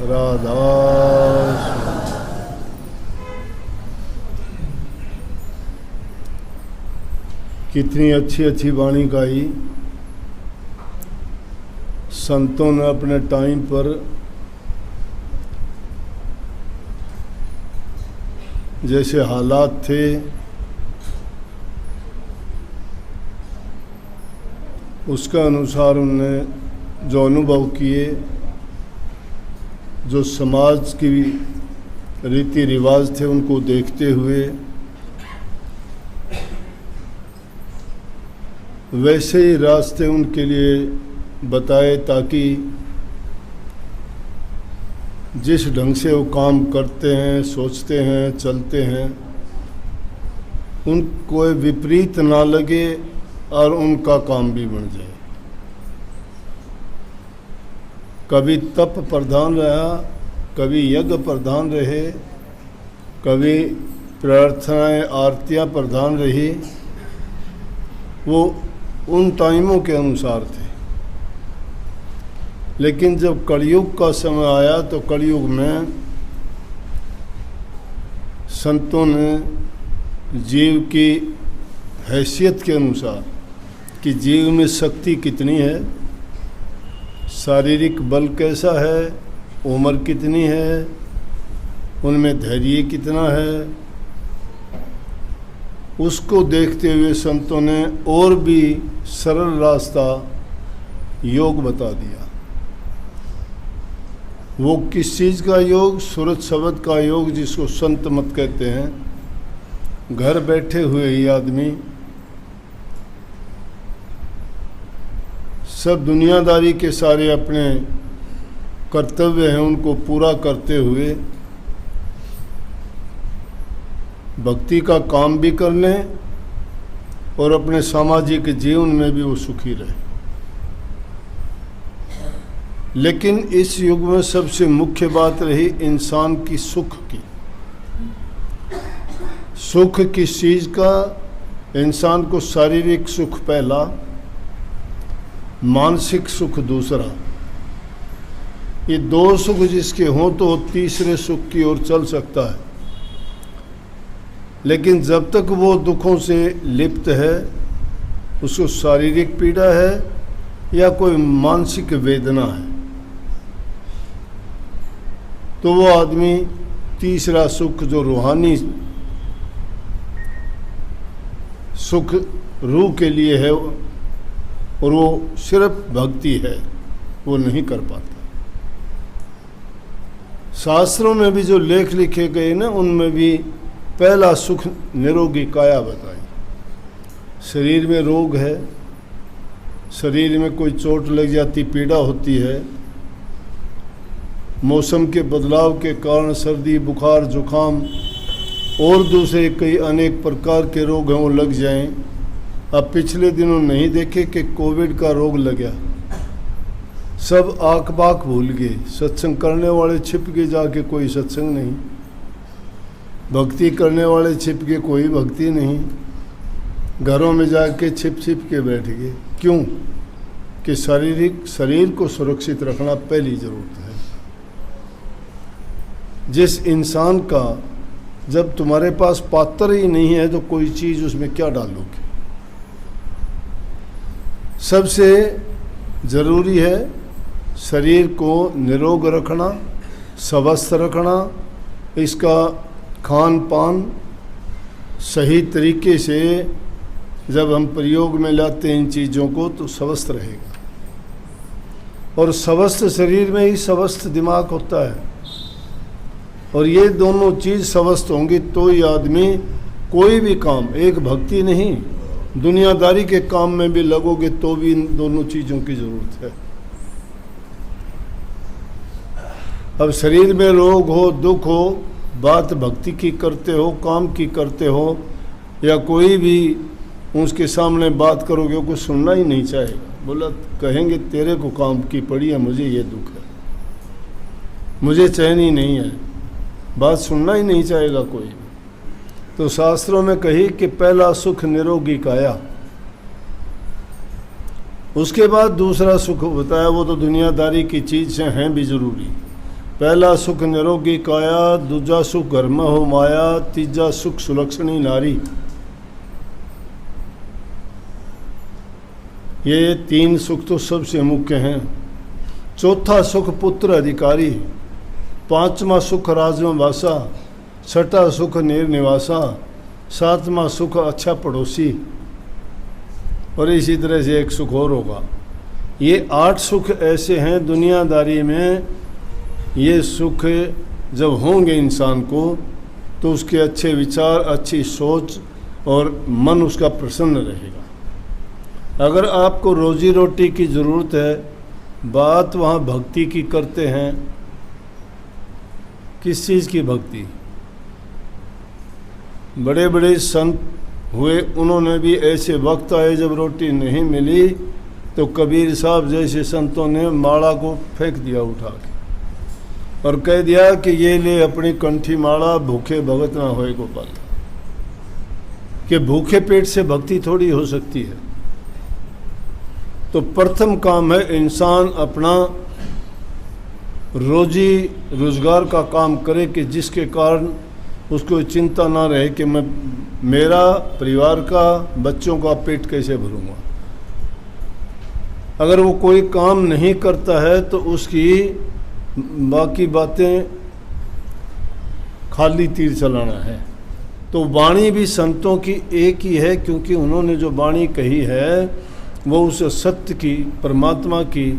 राधा। कितनी अच्छी अच्छी वाणी गाई संतों ने अपने टाइम पर। जैसे हालात थे उसका अनुसार उनने जो अनुभव किए, जो समाज की रीति रिवाज थे उनको देखते हुए वैसे ही रास्ते उनके लिए बताए, ताकि जिस ढंग से वो काम करते हैं, सोचते हैं, चलते हैं, उनको विपरीत ना लगे और उनका काम भी बन जाए। कभी तप प्रधान रहा, कभी यज्ञ प्रधान रहे, कभी प्रार्थनाएं आरतियां प्रधान रही। वो उन टाइमों के अनुसार थे। लेकिन जब कलयुग का समय आया तो कलयुग में संतों ने जीव की हैसियत के अनुसार कि जीव में शक्ति कितनी है, शारीरिक बल कैसा है, उम्र कितनी है, उनमें धैर्य कितना है, उसको देखते हुए संतों ने और भी सरल रास्ता योग बता दिया। वो किस चीज़ का योग? सूरज शब्द का योग, जिसको संत मत कहते हैं। घर बैठे हुए ही आदमी सब दुनियादारी के सारे अपने कर्तव्य हैं उनको पूरा करते हुए भक्ति का काम भी कर लें और अपने सामाजिक जीवन में भी वो सुखी रहे। लेकिन इस युग में सबसे मुख्य बात रही इंसान की सुख की। सुख किस चीज़ का? इंसान को शारीरिक सुख पहला, मानसिक सुख दूसरा। ये दो सुख जिसके हों तो तीसरे सुख की ओर चल सकता है। लेकिन जब तक वो दुखों से लिप्त है, उसको शारीरिक पीड़ा है या कोई मानसिक वेदना है, तो वो आदमी तीसरा सुख जो रूहानी सुख रूह के लिए है और वो सिर्फ भक्ति है, वो नहीं कर पाता। शास्त्रों में भी जो लेख लिखे गए ना, उनमें भी पहला सुख निरोगी काया बताई। शरीर में रोग है, शरीर में कोई चोट लग जाती, पीड़ा होती है, मौसम के बदलाव के कारण सर्दी, बुखार, जुखाम और दूसरे कई अनेक प्रकार के रोग हैं वो लग जाएं। अब पिछले दिनों नहीं देखे कि कोविड का रोग लगा, सब आँख बाक भूल गए, सत्संग करने वाले छिप के जाके कोई सत्संग नहीं, भक्ति करने वाले छिप के कोई भक्ति नहीं, घरों में जाके छिप छिप के बैठ गए। क्यों? कि शारीरिक शरीर को सुरक्षित रखना पहली जरूरत है। जिस इंसान का जब तुम्हारे पास पात्र ही नहीं है तो कोई चीज़ उसमें क्या डालोगे? सबसे ज़रूरी है शरीर को निरोग रखना, स्वस्थ रखना, इसका खान पान सही तरीके से जब हम प्रयोग में लाते हैं इन चीज़ों को तो स्वस्थ रहेगा। और स्वस्थ शरीर में ही स्वस्थ दिमाग होता है। और ये दोनों चीज़ स्वस्थ होंगी तो ही आदमी कोई भी काम, एक भक्ति नहीं, दुनियादारी के काम में भी लगोगे तो भी इन दोनों चीज़ों की ज़रूरत है। अब शरीर में रोग हो, दुख हो, बात भक्ति की करते हो, काम की करते हो, या कोई भी उसके सामने बात करोगे कुछ सुनना ही नहीं चाहेगा। बोला कहेंगे तेरे को काम की पड़ी है, मुझे ये दुख है, मुझे चैन ही नहीं है, बात सुनना ही नहीं चाहेगा कोई। तो शास्त्रों में कही कि पहला सुख निरोगी काया, उसके बाद दूसरा सुख बताया, वो तो दुनियादारी की चीज़ से हैं भी ज़रूरी, पहला सुख निरोगी काया, दूजा सुख घर में हो माया, तीजा सुख सुलक्षणी नारी। ये 3 सुख तो सबसे मुख्य हैं। चौथा सुख पुत्र अधिकारी, 5वां सुख राज में वासा, 6ठा सुख नीर निवासा, 7वां सुख अच्छा पड़ोसी, और इसी तरह से एक सुख और होगा। ये 8 सुख ऐसे हैं दुनियादारी में। ये सुख जब होंगे इंसान को तो उसके अच्छे विचार, अच्छी सोच और मन उसका प्रसन्न रहेगा। अगर आपको रोजी रोटी की ज़रूरत है, बात वहाँ भक्ति की करते हैं। किस चीज़ की भक्ति? बड़े बड़े संत हुए, उन्होंने भी ऐसे वक्त आए जब रोटी नहीं मिली तो कबीर साहब जैसे संतों ने माला को फेंक दिया उठा के और कह दिया कि ये ले अपनी कंठी माला, भूखे भगत ना होए गोपाल। कि भूखे पेट से भक्ति थोड़ी हो सकती है। तो प्रथम काम है इंसान अपना रोजी रोजगार का काम करे कि जिसके कारण उसको चिंता ना रहे कि मैं मेरा परिवार का, बच्चों का पेट कैसे भरूंगा। अगर वो कोई काम नहीं करता है तो उसकी बाकी बातें खाली तीर चलाना है। तो वाणी भी संतों की एक ही है, क्योंकि उन्होंने जो वाणी कही है वो उस सत्य की, परमात्मा की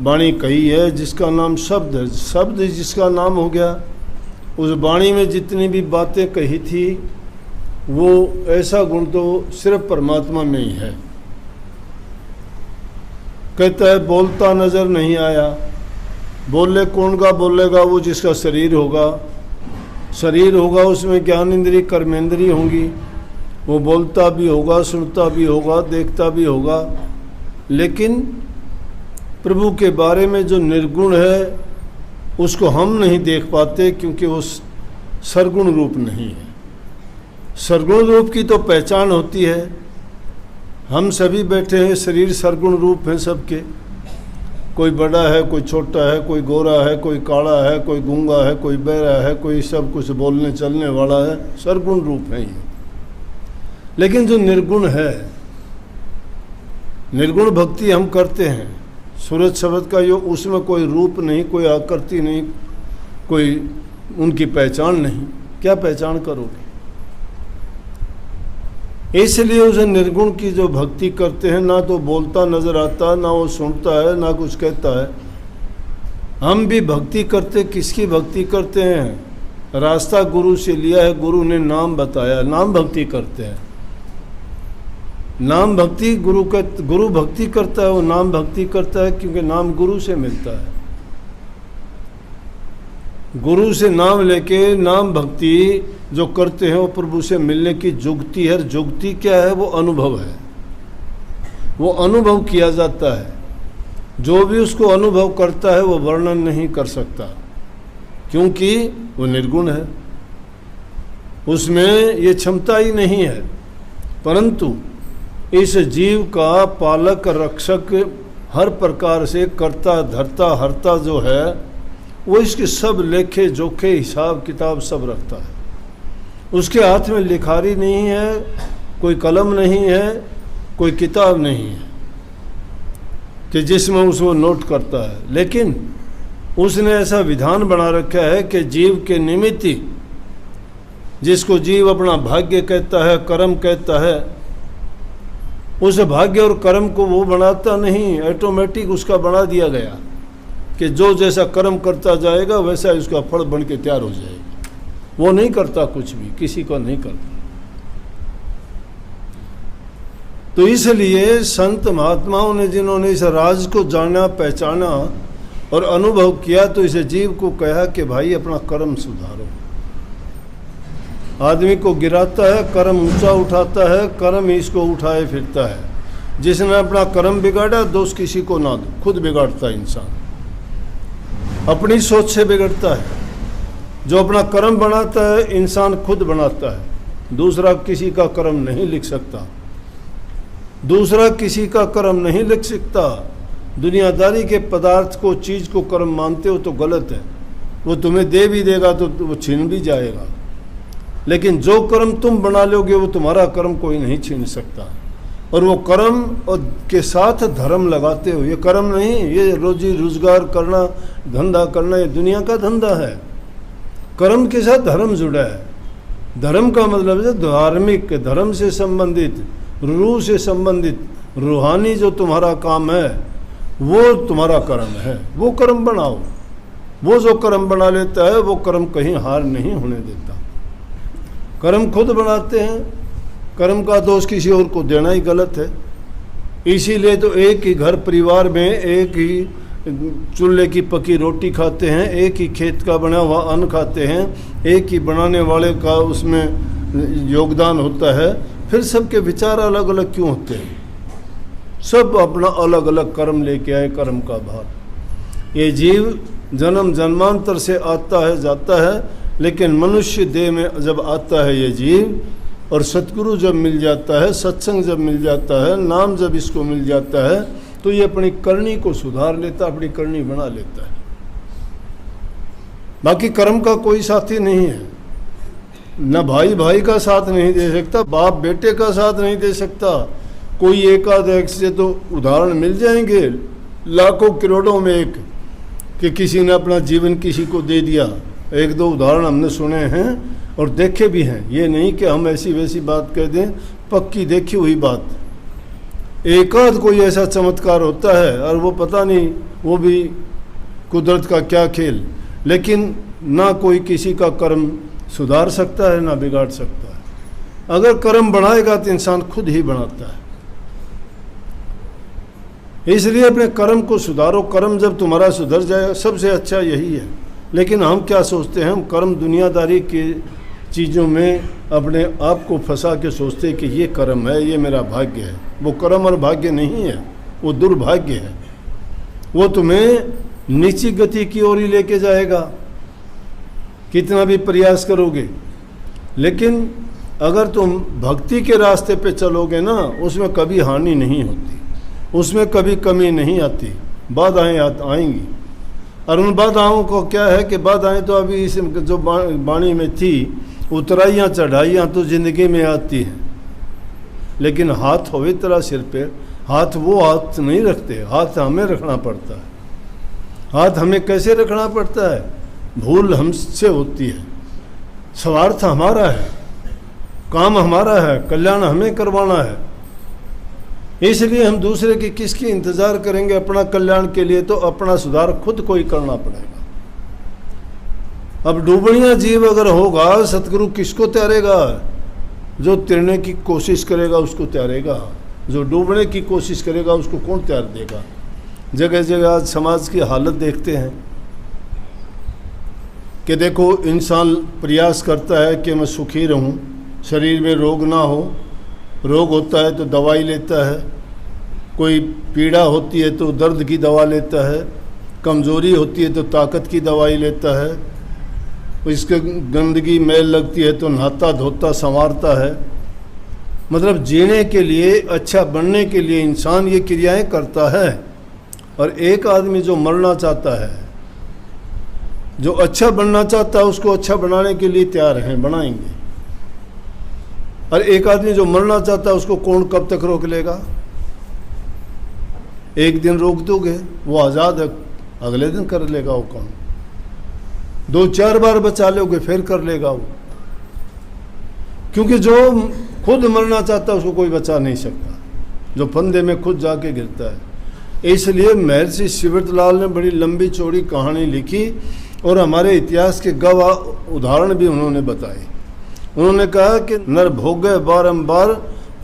वाणी कही है, जिसका नाम शब्द है। शब्द जिसका नाम हो गया, उस वाणी में जितनी भी बातें कही थी वो ऐसा गुण तो सिर्फ परमात्मा में ही है। कहता है बोलता नजर नहीं आया, बोले कौन का बोलेगा? वो जिसका शरीर होगा। शरीर होगा उसमें ज्ञान इंद्री, कर्मेंद्री होंगी, वो बोलता भी होगा, सुनता भी होगा, देखता भी होगा। लेकिन प्रभु के बारे में जो निर्गुण है उसको हम नहीं देख पाते, क्योंकि वो सरगुण रूप नहीं है। सरगुण रूप की तो पहचान होती है। हम सभी बैठे हैं, शरीर सरगुण रूप है सबके। कोई बड़ा है, कोई छोटा है, कोई गोरा है, कोई काला है, कोई गूंगा है, कोई बहरा है, कोई सब कुछ बोलने चलने वाला है। सरगुण रूप है ये। लेकिन जो निर्गुण है, निर्गुण भक्ति हम करते हैं। सूरज शब्द का यो, उसमें कोई रूप नहीं, कोई आकृति नहीं, कोई उनकी पहचान नहीं। क्या पहचान करोगे? इसलिए उसे निर्गुण की जो भक्ति करते हैं, ना तो बोलता नजर आता, ना वो सुनता है, ना कुछ कहता है। हम भी भक्ति करते, किसकी भक्ति करते हैं? रास्ता गुरु से लिया है, गुरु ने नाम बताया, नाम भक्ति करते हैं। नाम भक्ति गुरु भक्ति करता है, वो नाम भक्ति करता है क्योंकि नाम गुरु से मिलता है। गुरु से नाम लेके नाम भक्ति जो करते हैं वो प्रभु से मिलने की जुगती है। जुगती क्या है? वो अनुभव है। वो अनुभव किया जाता है। जो भी उसको अनुभव करता है वो वर्णन नहीं कर सकता, क्योंकि वो निर्गुण है, उसमें ये क्षमता ही नहीं है। परंतु इस जीव का पालक, रक्षक, हर प्रकार से करता, धरता, हरता जो है वो इसके सब लेखे जोखे, हिसाब किताब सब रखता है। उसके हाथ में लिखारी नहीं है, कोई कलम नहीं है, कोई किताब नहीं है कि जिसमें उसको नोट करता है। लेकिन उसने ऐसा विधान बना रखा है कि जीव के निमित्त ही, जिसको जीव अपना भाग्य कहता है, कर्म कहता है, उस भाग्य और कर्म को वो बनाता नहीं, ऑटोमेटिक उसका बना दिया गया कि जो जैसा कर्म करता जाएगा वैसा उसका फल बन के तैयार हो जाएगा। वो नहीं करता कुछ भी, किसी को नहीं करता। तो इसलिए संत महात्माओं ने, जिन्होंने इस राज को जाना, पहचाना और अनुभव किया, तो इसे जीव को कहा कि भाई अपना कर्म सुधारो। आदमी को गिराता है, कर्म ऊंचा उठाता है, कर्म ही इसको उठाए फिरता है। जिसने अपना कर्म बिगाड़ा, दोष किसी को ना दो, खुद बिगाड़ता है इंसान, अपनी सोच से बिगड़ता है। जो अपना कर्म बनाता है इंसान खुद बनाता है, दूसरा किसी का कर्म नहीं लिख सकता, दूसरा किसी का कर्म नहीं लिख सकता। दुनियादारी के पदार्थ को, चीज़ को कर्म मानते हो तो गलत है। वो तुम्हें दे भी देगा तो वो छीन भी जाएगा, लेकिन जो कर्म तुम बना लोगे वो तुम्हारा कर्म कोई नहीं छीन सकता। और वो कर्म और के साथ धर्म लगाते हो, ये कर्म नहीं, ये रोजी रोजगार करना, धंधा करना, ये दुनिया का धंधा है। कर्म के साथ धर्म जुड़ा है। धर्म का मतलब है धार्मिक, धर्म से संबंधित, रूह से संबंधित, रूहानी जो तुम्हारा काम है वो तुम्हारा कर्म है। वो कर्म बनाओ। वो जो कर्म बना लेता है वो कर्म कहीं हार नहीं होने देता। कर्म खुद बनाते हैं, कर्म का दोष किसी और को देना ही गलत है। इसीलिए तो एक ही घर परिवार में एक ही चूल्हे की पकी रोटी खाते हैं, एक ही खेत का बना हुआ अन्न खाते हैं, एक ही बनाने वाले का उसमें योगदान होता है, फिर सबके विचार अलग अलग क्यों होते हैं? सब अपना अलग अलग कर्म लेके आए, कर्म का भार। ये जीव जन्म जन्मांतर से आता है जाता है, लेकिन मनुष्य देह में जब आता है ये जीव, और सतगुरु जब मिल जाता है, सत्संग जब मिल जाता है, नाम जब इसको मिल जाता है, तो ये अपनी करनी को सुधार लेता, अपनी करनी बना लेता है। बाकी कर्म का कोई साथी नहीं है। न भाई भाई का साथ नहीं दे सकता, बाप बेटे का साथ नहीं दे सकता। कोई एकाध एक से तो उदाहरण मिल जाएंगे लाखों करोड़ों में एक, कि किसी ने अपना जीवन किसी को दे दिया। एक दो उदाहरण हमने सुने हैं और देखे भी हैं। ये नहीं कि हम ऐसी वैसी बात कह दें, पक्की देखी हुई बात। एकाध कोई ऐसा चमत्कार होता है और वो पता नहीं, वो भी कुदरत का क्या खेल। लेकिन ना कोई किसी का कर्म सुधार सकता है ना बिगाड़ सकता है। अगर कर्म बढ़ाएगा तो इंसान खुद ही बनाता है। इसलिए अपने कर्म को सुधारो। कर्म जब तुम्हारा सुधर जाएगा, सबसे अच्छा यही है। लेकिन हम क्या सोचते हैं? हम कर्म दुनियादारी की चीज़ों में अपने आप को फंसा के सोचते हैं कि ये कर्म है, ये मेरा भाग्य है। वो कर्म और भाग्य नहीं है, वो दुर्भाग्य है। वो तुम्हें नीची गति की ओर ही लेके जाएगा, कितना भी प्रयास करोगे। लेकिन अगर तुम भक्ति के रास्ते पे चलोगे ना, उसमें कभी हानि नहीं होती, उसमें कभी कमी नहीं आती। बाधाएं आएंगी, और उन बाधाओं को क्या है कि बाधाएं तो अभी इस जो वाणी में थी, उतराइयाँ चढ़ाइयाँ तो ज़िंदगी में आती हैं। लेकिन हाथ होवे तेरा सिर पे, हाथ वो हाथ नहीं रखते, हाथ हमें रखना पड़ता है। हाथ हमें कैसे रखना पड़ता है? भूल हमसे होती है, स्वार्थ हमारा है, काम हमारा है, कल्याण हमें करवाना है। इसलिए हम दूसरे की किसकी इंतज़ार करेंगे अपना कल्याण के लिए? तो अपना सुधार खुद को ही करना पड़ेगा। अब डूबनिया जीव अगर होगा, सतगुरु किसको तैरेगा? जो तैरने की कोशिश करेगा उसको तैरेगा, जो डूबने की कोशिश करेगा उसको कौन तैर देगा? जगह जगह आज समाज की हालत देखते हैं कि देखो, इंसान प्रयास करता है कि मैं सुखी रहूं, शरीर में रोग ना हो। रोग होता है तो दवाई लेता है, कोई पीड़ा होती है तो दर्द की दवा लेता है, कमज़ोरी होती है तो ताकत की दवाई लेता है, इसके गंदगी मैल लगती है तो नहाता धोता संवारता है। मतलब जीने के लिए, अच्छा बनने के लिए इंसान ये क्रियाएं करता है। और एक आदमी जो मरना चाहता है, जो अच्छा बनना चाहता है, उसको अच्छा बनाने के लिए तैयार हैं, बनाएंगे। और एक आदमी जो मरना चाहता है, उसको कौन कब तक रोक लेगा? एक दिन रोक दोगे, वो आज़ाद है, अगले दिन कर लेगा वो काम। 2-4 बार बचा लोगे, फिर कर लेगा वो। क्योंकि जो खुद मरना चाहता है उसको कोई बचा नहीं सकता, जो फंदे में खुद जाके गिरता है। इसलिए महर्षि शिवरतलाल ने बड़ी लंबी चौड़ी कहानी लिखी और हमारे इतिहास के गवाह उदाहरण भी उन्होंने बताए। उन्होंने कहा कि नर भोगे बारंबार,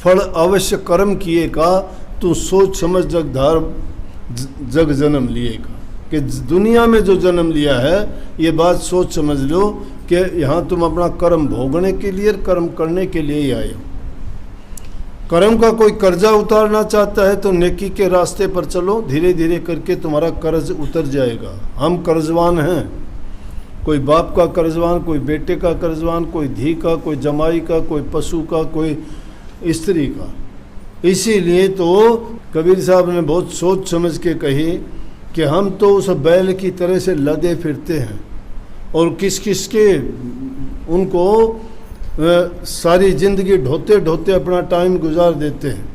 फल अवश्य कर्म किए का, तू सोच समझ जग जन्म लिए का। कि दुनिया में जो जन्म लिया है, ये बात सोच समझ लो कि यहाँ तुम अपना कर्म भोगने के लिए, कर्म करने के लिए ही आए हो। कर्म का कोई कर्जा उतारना चाहता है तो नेकी के रास्ते पर चलो, धीरे धीरे करके तुम्हारा कर्ज उतर जाएगा। हम कर्जवान हैं, कोई बाप का कर्जवान, कोई बेटे का कर्जवान, कोई धी का, कोई जमाई का, कोई पशु का, कोई स्त्री का। इसीलिए तो कबीर साहब ने बहुत सोच समझ के कही कि हम तो उस बैल की तरह से लदे फिरते हैं और किस किस के उनको सारी ज़िंदगी ढोते ढोते अपना टाइम गुजार देते हैं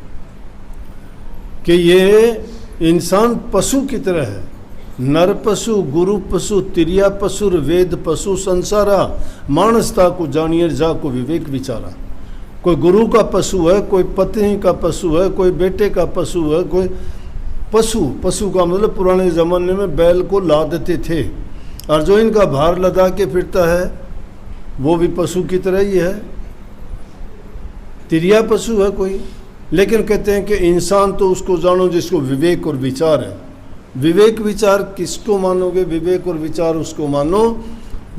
कि ये इंसान पशु की तरह है। नर पशु गुरु पशु तिरिया पशुर वेद पशु संसारा मानसता को जानिए जा को विवेक विचारा। कोई गुरु का पशु है, कोई पत्नी का पशु है, कोई बेटे का पशु है, कोई पशु का मतलब पुराने ज़माने में बैल को लादते थे और जो इनका भार लदा के फिरता है वो भी पशु की तरह ही है, तिरिया पशु है कोई। लेकिन कहते हैं कि इंसान तो उसको जानो जिसको विवेक और विचार है। विवेक विचार किसको मानोगे? विवेक और विचार उसको मानो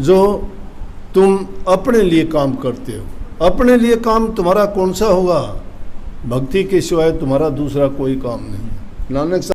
जो तुम अपने लिए काम करते हो। अपने लिए काम तुम्हारा कौन सा होगा? भक्ति के सिवाय तुम्हारा दूसरा कोई काम नहीं। नानक